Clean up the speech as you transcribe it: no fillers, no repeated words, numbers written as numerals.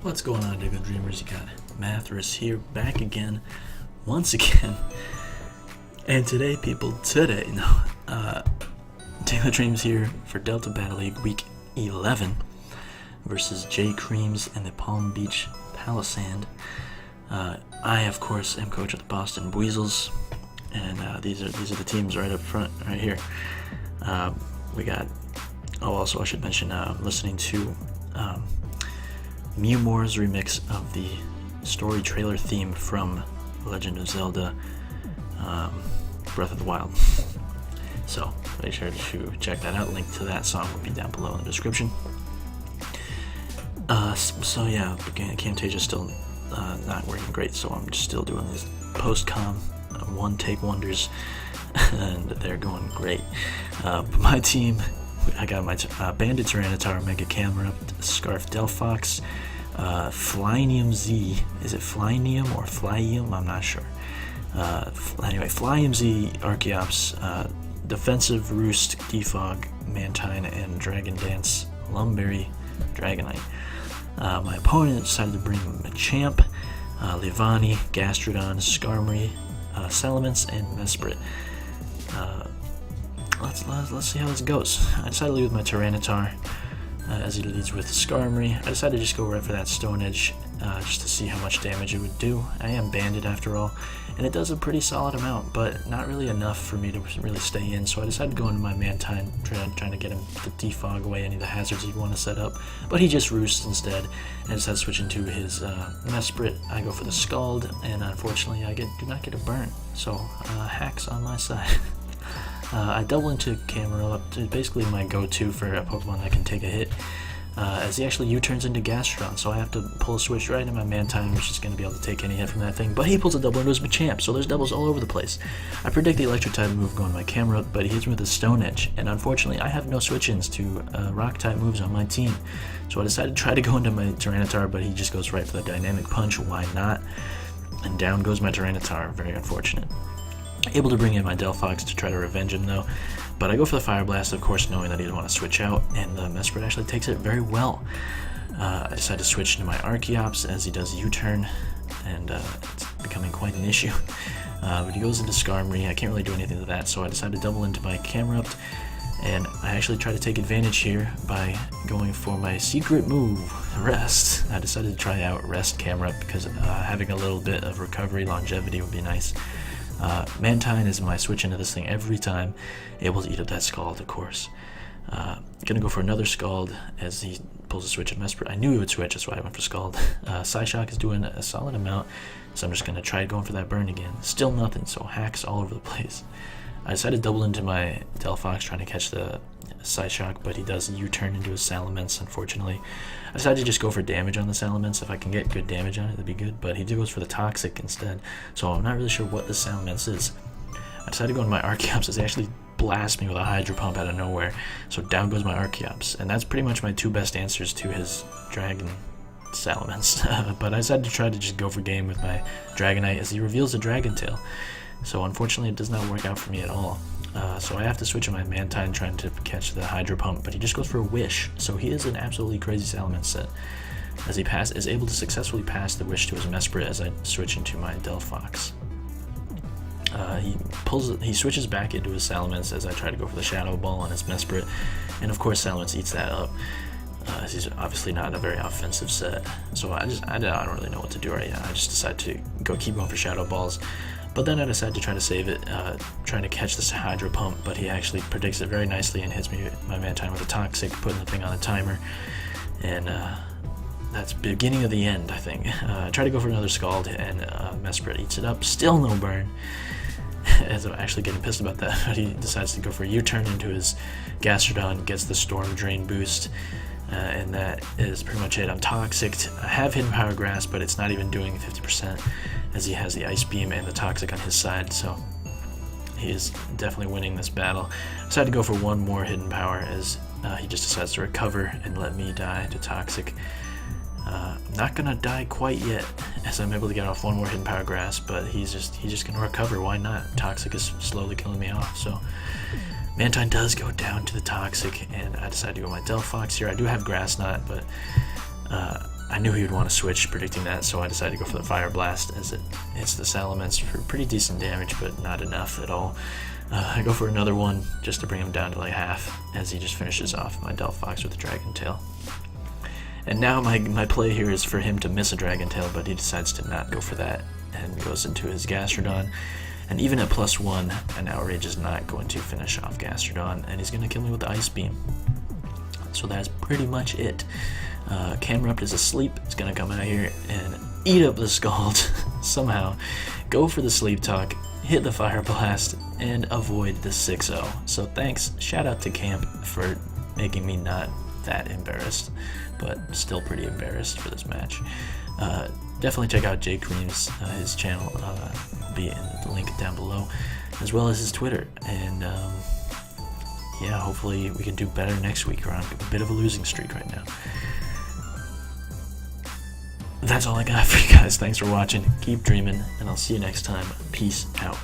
What's going on, Diggletdreamers? You got Mathras here, back again, once again. And today, people, Diggletdreams here for Delta Battle League Week 11 versus Jcreams and the Palm Beach Palossand. I, of course, am coach of the Boston Weasels, and these are the teams right up front, right here. We got. Oh, also I should mention, listening to Mewmore's remix of the story trailer theme from Legend of Zelda, Breath of the Wild. So make sure to check that out. Link to that song will be down below in the description. So yeah, Camtasia's still not working great, so I'm just still doing these post-com one-take wonders, and they're going great. But my team, I got my Bandit Tyranitar, Mega Camera, Scarf Delphox, Flynium Z. Is it Flynium or Flyum? I'm not sure. Anyway, Flyum Z, Archeops, Defensive Roost, Defog, Mantine, and Dragon Dance, Lumberry, Dragonite. My opponent decided to bring Machamp, Livani, Gastrodon, Skarmory, Salamence, and Mesprit. Let's see how this goes. I decided to lead with my Tyranitar, as he leads with Skarmory. I decided to just go right for that Stone Edge, just to see how much damage it would do. I am Banded after all, and it does a pretty solid amount, but not really enough for me to really stay in, so I decided to go into my Mantine, trying to get him to defog away any of the hazards he'd want to set up, but he just roosts instead, and I decided to switch into his Mesprit. I go for the Scald, and unfortunately I do not get a burn, so hacks on my side. I double into Camerupt, it's basically my go-to for a Pokemon that can take a hit, as he actually U-turns into Gastrodon, so I have to pull a switch right into my Mantine, which is going to be able to take any hit from that thing, but he pulls a double into his Machamp, so there's doubles all over the place. I predict the Electric-type move going to my Camerupt, but he hits me with a Stone Edge, and unfortunately I have no switch-ins to Rock-type moves on my team, so I decided to try to go into my Tyranitar, but he just goes right for the Dynamic Punch, why not? And down goes my Tyranitar, very unfortunate. Able to bring in my Delphox to try to revenge him though, but I go for the Fire Blast, of course, knowing that he doesn't want to switch out, and the Mesprit actually takes it very well. I decide to switch into my Archeops as he does U-turn, and it's becoming quite an issue. But he goes into Skarmory. I can't really do anything to that, so I decide to double into my Camerupt, and I actually try to take advantage here by going for my secret move, Rest. I decided to try out Rest Camerupt because having a little bit of recovery longevity would be nice. Mantine is my switch into this thing every time, able to eat up that Scald, of course. Gonna go for another Scald as he pulls a switch at Mesprit. I knew he would switch, that's why I went for Scald. Psyshock is doing a solid amount, so I'm just gonna try going for that burn again. Still nothing, so hacks all over the place. I decided to double into my Delphox trying to catch the Psyshock, but he does U-turn into his Salamence, unfortunately. I decided to just go for damage on the Salamence. If I can get good damage on it, that'd be good, but he goes for the Toxic instead, so I'm not really sure what the Salamence is. I decided to go into my Archeops as he actually blasts me with a Hydro Pump out of nowhere, so down goes my Archeops, and that's pretty much my two best answers to his Dragon Salamence. But I decided to try to just go for game with my Dragonite as he reveals a Dragon Tail. So unfortunately it does not work out for me at all. So I have to switch in my Mantine trying to catch the Hydro Pump, but he just goes for a Wish. So he is an absolutely crazy Salamence set, as he is able to successfully pass the Wish to his Mesprit as I switch into my Delphox. He switches back into his Salamence as I try to go for the Shadow Ball on his Mesprit, and of course Salamence eats that up. As he's obviously not a very offensive set, so I don't really know what to do right now. I just decide to keep going for Shadow Balls. But then I decided to try to save it, trying to catch this Hydro Pump, but he actually predicts it very nicely and hits me, my Mantine, with a Toxic, putting the thing on a timer. And that's beginning of the end, I think. I try to go for another Scald, and Mesprit eats it up. Still no burn, as I'm actually getting pissed about that. But he decides to go for a U-turn into his Gastrodon, gets the Storm Drain boost. And that is pretty much it. I'm Toxic. I have Hidden Power Grass, but it's not even doing 50%, as he has the Ice Beam and the Toxic on his side, so he is definitely winning this battle. I decided to go for one more Hidden Power as he just decides to recover and let me die to Toxic. Not gonna die quite yet, as I'm able to get off one more Hidden Power Grass, but he's just gonna recover. Why not? Toxic is slowly killing me off, so Mantine does go down to the Toxic, and I decided to go my Delphox here. I do have Grass Knot, but I knew he would want to switch, predicting that, so I decided to go for the Fire Blast as it hits the Salamence for pretty decent damage, but not enough at all. I go for another one just to bring him down to like half as he just finishes off my Delphox with the Dragon Tail. And now my play here is for him to miss a Dragon Tail, but he decides to not go for that and goes into his Gastrodon. And even at +1, an Outrage is not going to finish off Gastrodon, and he's going to kill me with the Ice Beam. So that's pretty much it. Camerupt is asleep. It's going to come out here and eat up the Scald somehow. Go for the Sleep Talk, hit the Fire Blast, and avoid the 6-0. So thanks. Shout out to Camp for making me not that embarrassed, but still pretty embarrassed for this match. Definitely check out Jcreams, his channel will be in the link down below, as well as his Twitter. And yeah, hopefully we can do better next week. We're on a bit of a losing streak right now. That's all I got for you guys. Thanks for watching. Keep dreaming, and I'll see you next time. Peace out.